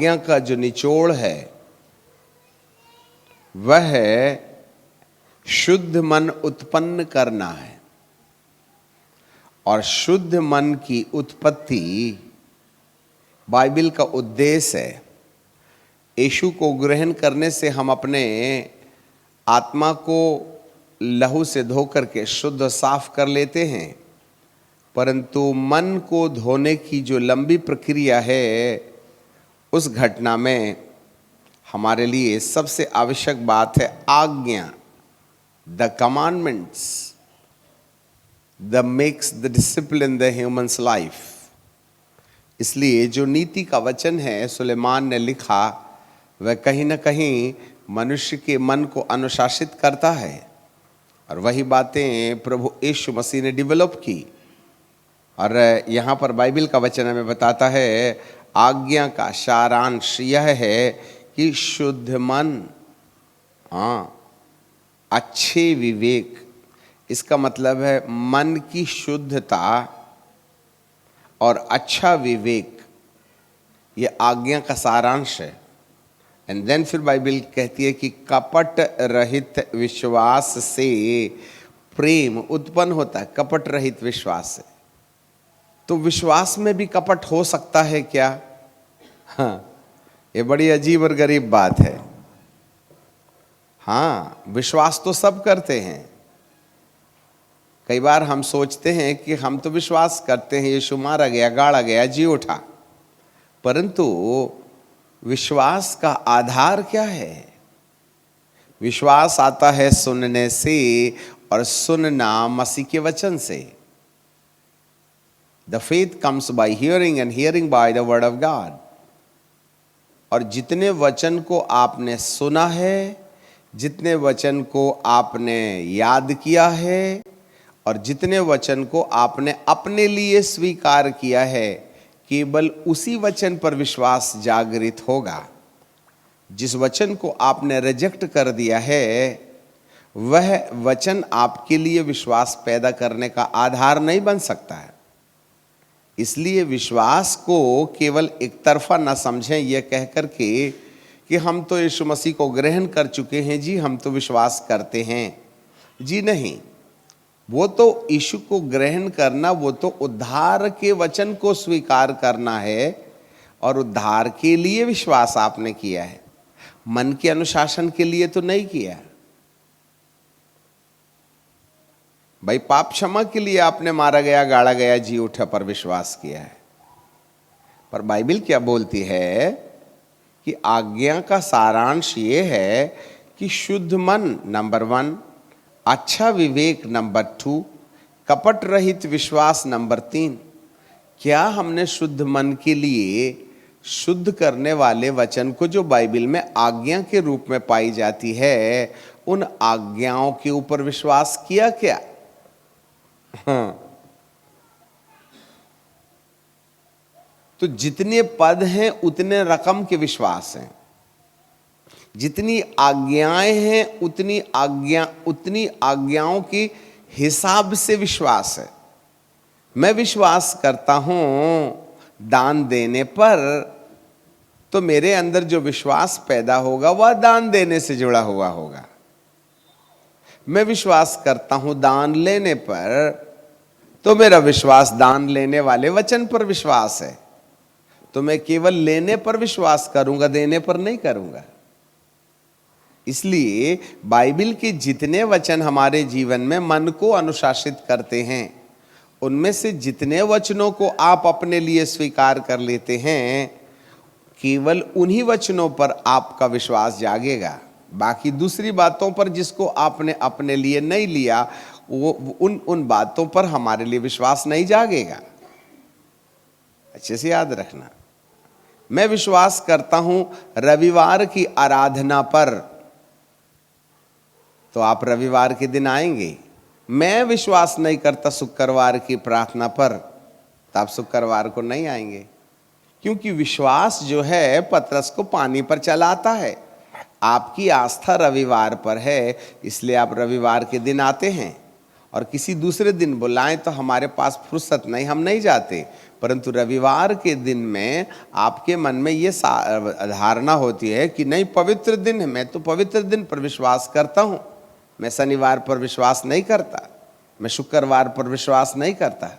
आज्ञा का जो निचोड़ है वह है शुद्ध मन उत्पन्न करना है। और शुद्ध मन की उत्पत्ति बाइबल का उद्देश्य है। यीशु को ग्रहण करने से हम अपने आत्मा को लहू से धो करके शुद्ध साफ कर लेते हैं, परंतु मन को धोने की जो लंबी प्रक्रिया है उस घटना में हमारे लिए सबसे आवश्यक बात है आज्ञा। The commandments the makes the discipline the humans life. इसलिए जो नीति का वचन है सुलेमान ने लिखा वह कहीं ना कहीं मनुष्य के मन को अनुशासित करता है, और वही बातें प्रभु यीशु मसीह ने डेवलप की। और यहाँ पर बाइबल का वचन हमें बताता है आज्ञा का सारांश यह है कि शुद्ध मन, अच्छे विवेक। इसका मतलब है मन की शुद्धता और अच्छा विवेक, ये आज्ञा का सारांश है। एंड देन फिर बाइबल कहती है कि कपट रहित विश्वास से प्रेम उत्पन्न होता है। कपट रहित विश्वास से, तो विश्वास में भी कपट हो सकता है क्या? हाँ, ये बड़ी अजीब और गरीब बात है। हाँ, विश्वास तो सब करते हैं। कई बार हम सोचते हैं कि हम तो विश्वास करते हैं यीशु मारा गया, गाड़ा गया, जी उठा, परंतु विश्वास का आधार क्या है? विश्वास आता है सुनने से, और सुनना मसीह के वचन से। The faith comes by hearing and hearing by the word of God. और जितने वचन को आपने सुना है, जितने वचन को आपने याद किया है, और जितने वचन को आपने अपने लिए स्वीकार किया है, केवल उसी वचन पर विश्वास जागृत होगा। जिस वचन को आपने रिजेक्ट कर दिया है वह वचन आपके लिए विश्वास पैदा करने का आधार नहीं बन सकता है। इसलिए विश्वास को केवल एक तरफा न समझें यह कह कर के कि हम तो यीशु मसीह को ग्रहण कर चुके हैं, जी हम तो विश्वास करते हैं। जी नहीं, वो तो यीशु को ग्रहण करना, वो तो उद्धार के वचन को स्वीकार करना है, और उद्धार के लिए विश्वास आपने किया है, मन के अनुशासन के लिए तो नहीं किया। भाई पाप क्षमा के लिए आपने मारा गया, गाड़ा गया, जी उठा पर विश्वास किया है। पर बाइबल क्या बोलती है कि आज्ञा का सारांश ये है कि शुद्ध मन नंबर 1, अच्छा विवेक नंबर 2, कपट रहित विश्वास नंबर 3। क्या हमने शुद्ध मन के लिए शुद्ध करने वाले वचन को जो बाइबल में आज्ञा के रूप में पाई जाती है, उन आज्ञाओं के ऊपर विश्वास किया क्या? हाँ, तो जितने पद हैं उतने रकम के विश्वास हैं, जितनी आज्ञाएं हैं उतनी आज्ञाओं के हिसाब से विश्वास है। मैं विश्वास करता हूं दान देने पर, तो मेरे अंदर जो विश्वास पैदा होगा वह दान देने से जुड़ा हुआ होगा। मैं विश्वास करता हूं दान लेने पर, तो मेरा विश्वास दान लेने वाले वचन पर विश्वास है। तो मैं केवल लेने पर विश्वास करूंगा, देने पर नहीं करूंगा। इसलिए बाइबल के जितने वचन हमारे जीवन में मन को अनुशासित करते हैं, उनमें से जितने वचनों को आप अपने लिए स्वीकार कर लेते हैं, केवल उन्हीं वचनों पर आपका विश्वास जागेगा। बाकी दूसरी बातों पर जिसको आपने अपने लिए नहीं लिया, वो उन बातों पर हमारे लिए विश्वास नहीं जागेगा। अच्छे से याद रखना। मैं विश्वास करता हूं रविवार की आराधना पर, तो आप रविवार के दिन आएंगे। मैं विश्वास नहीं करता शुक्रवार की प्रार्थना पर, तो आप शुक्रवार को नहीं आएंगे। क्योंकि विश्वास जो है पतरस को पानी पर चलाता है। आपकी आस्था रविवार पर है, इसलिए आप रविवार के दिन आते हैं। और किसी दूसरे दिन बुलाएं तो हमारे पास फुर्सत नहीं, हम नहीं जाते। परंतु रविवार के दिन में आपके मन में ये धारणा होती है कि नहीं, पवित्र दिन है, मैं तो पवित्र दिन पर विश्वास करता हूँ, मैं शनिवार पर विश्वास नहीं करता, मैं शुक्रवार पर विश्वास नहीं करता।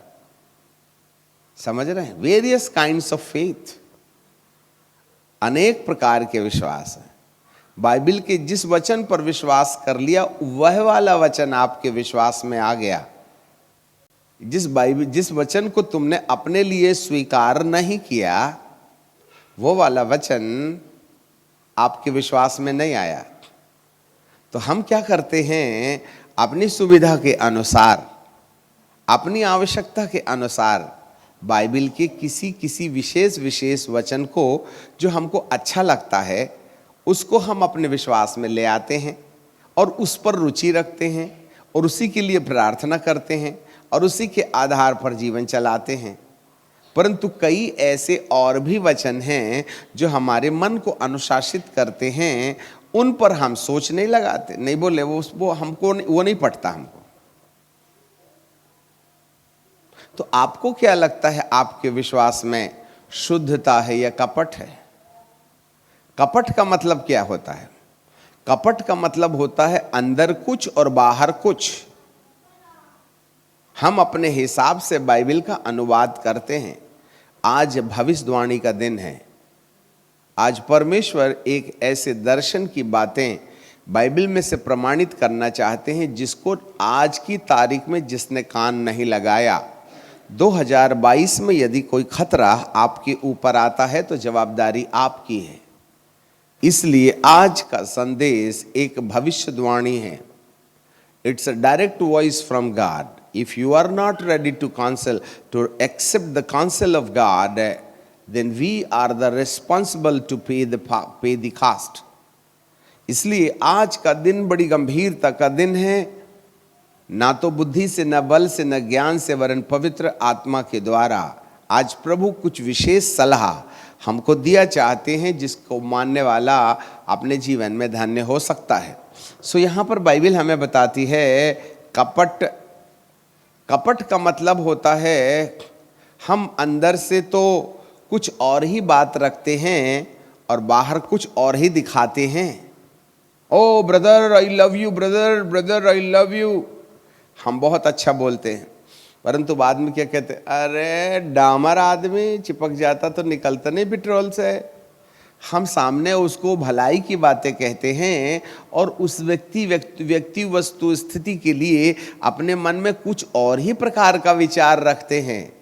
समझ रहे हैं? वेरियस काइंड्स ऑफ फेथ, अनेक प्रकार के विश्वास हैं। बाइबल के जिस वचन पर विश्वास कर लिया वह वाला वचन आपके विश्वास में आ गया। जिस वचन को तुमने अपने लिए स्वीकार नहीं किया वो वाला वचन आपके विश्वास में नहीं आया। तो हम क्या करते हैं, अपनी सुविधा के अनुसार, अपनी आवश्यकता के अनुसार बाइबल के किसी विशेष वचन को जो हमको अच्छा लगता है उसको हम अपने विश्वास में ले आते हैं और उस पर रुचि रखते हैं और उसी के लिए प्रार्थना करते हैं और उसी के आधार पर जीवन चलाते हैं। परंतु कई ऐसे और भी वचन हैं जो हमारे मन को अनुशासित करते हैं, उन पर हम सोच नहीं लगाते, नहीं बोले वो हमको वो नहीं पटता हमको। तो आपको क्या लगता है, आपके विश्वास में शुद्धता है या कपट है? कपट का मतलब क्या होता है? कपट का मतलब होता है अंदर कुछ और बाहर कुछ। हम अपने हिसाब से बाइबल का अनुवाद करते हैं। आज भविष्यवाणी का दिन है। आज परमेश्वर एक ऐसे दर्शन की बातें बाइबल में से प्रमाणित करना चाहते हैं जिसको आज की तारीख में जिसने कान नहीं लगाया, 2022 में यदि कोई खतरा आपके ऊपर आता है तो जवाबदारी आपकी है। इसलिए आज का संदेश एक भविष्यवाणी है। It's a direct voice from God. If you are not ready to counsel, to accept the council of God, then we are the responsible to pay the cost. इसलिए आज का दिन बड़ी गंभीरता का दिन है। ना तो बुद्धि से, न बल से, न ज्ञान से, वरन पवित्र आत्मा के द्वारा आज प्रभु कुछ विशेष सलाह हमको दिया चाहते हैं जिसको मानने वाला अपने जीवन में धन्य हो सकता है। सो यहाँ पर बाइबल हमें बताती है कपट। कपट का मतलब होता है हम अंदर से तो कुछ और ही बात रखते हैं और बाहर कुछ और ही दिखाते हैं। O brother I love you, brother brother I love you, हम बहुत अच्छा बोलते हैं, परंतु बाद में क्या कहते हैं, अरे डामर आदमी चिपक जाता तो निकलता नहीं पेट्रोल से। हम सामने उसको भलाई की बातें कहते हैं और उस व्यक्ति वस्तु स्थिति के लिए अपने मन में कुछ और ही प्रकार का विचार रखते हैं।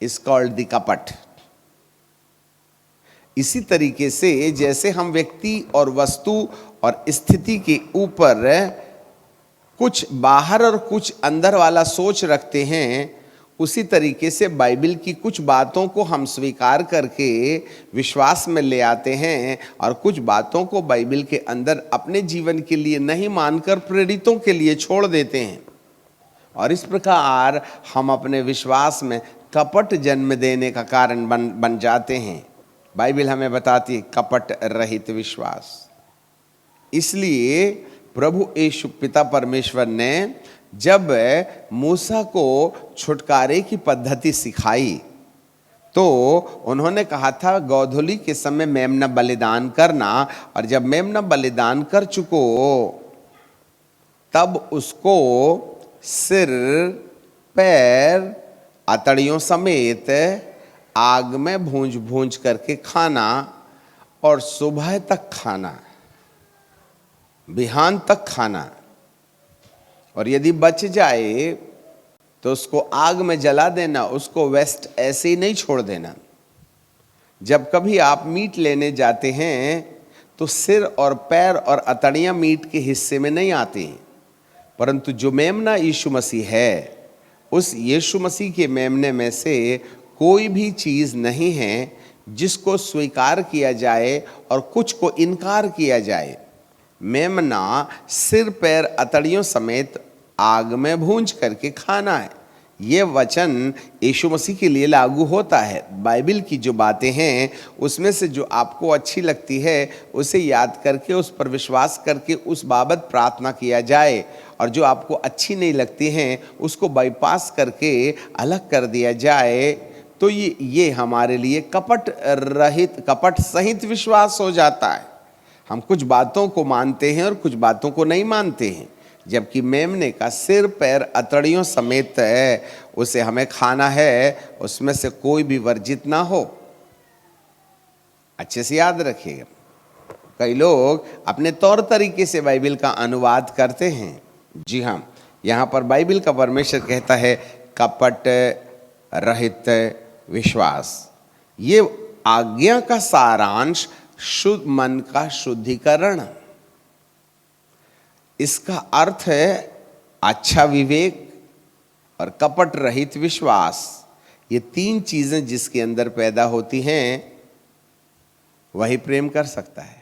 इस कॉल्ड द कपट। इसी तरीके से जैसे हम व्यक्ति और वस्तु और स्थिति के ऊपर कुछ बाहर और कुछ अंदर वाला सोच रखते हैं, उसी तरीके से बाइबल की कुछ बातों को हम स्वीकार करके विश्वास में ले आते हैं और कुछ बातों को बाइबल के अंदर अपने जीवन के लिए नहीं मानकर प्रेरितों के लिए छोड़ देते हैं। और इस प्रकार हम अपने विश्वास में कपट जन्म देने का कारण बन जाते हैं। बाइबल हमें बताती है कपट रहित विश्वास। इसलिए प्रभु यीशु पिता परमेश्वर ने जब मूसा को छुटकारे की पद्धति सिखाई तो उन्होंने कहा था गोधूली के समय मेमना बलिदान करना, और जब मेमना बलिदान कर चुको तब उसको सिर, पैर, अतड़ियों समेत आग में भूंज करके खाना और सुबह तक खाना, बिहान तक खाना, और यदि बच जाए तो उसको आग में जला देना, उसको वेस्ट ऐसे ही नहीं छोड़ देना। जब कभी आप मीट लेने जाते हैं तो सिर और पैर और अतड़ियाँ मीट के हिस्से में नहीं आती, परंतु जो मेमना यीशु मसीह है, उस यीशु मसीह के मेमने में से कोई भी चीज़ नहीं है जिसको स्वीकार किया जाए और कुछ को इनकार किया जाए। मेमना सिर, पैर, अतड़ियों समेत आग में भूंज करके खाना है। ये वचन यीशु मसीह के लिए लागू होता है। बाइबल की जो बातें हैं उसमें से जो आपको अच्छी लगती है उसे याद करके उस पर विश्वास करके उस बाबत प्रार्थना किया जाए, और जो आपको अच्छी नहीं लगती हैं उसको बाईपास करके अलग कर दिया जाए, तो ये हमारे लिए कपट सहित विश्वास हो जाता है। हम कुछ बातों को मानते हैं और कुछ बातों को नहीं मानते हैं, जबकि मेमने का सिर पैर अतड़ियों समेत है, उसे हमें खाना है, उसमें से कोई भी वर्जित ना हो। अच्छे से याद रखिएगा। कई लोग अपने तौर तरीके से बाइबल का अनुवाद करते हैं। जी हाँ, यहाँ पर बाइबल का परमेश्वर कहता है कपट रहित विश्वास। ये आज्ञा का सारांश शुद्ध मन का शुद्धिकरण, इसका अर्थ है अच्छा विवेक और कपट रहित विश्वास। ये तीन चीजें जिसके अंदर पैदा होती हैं वही प्रेम कर सकता है।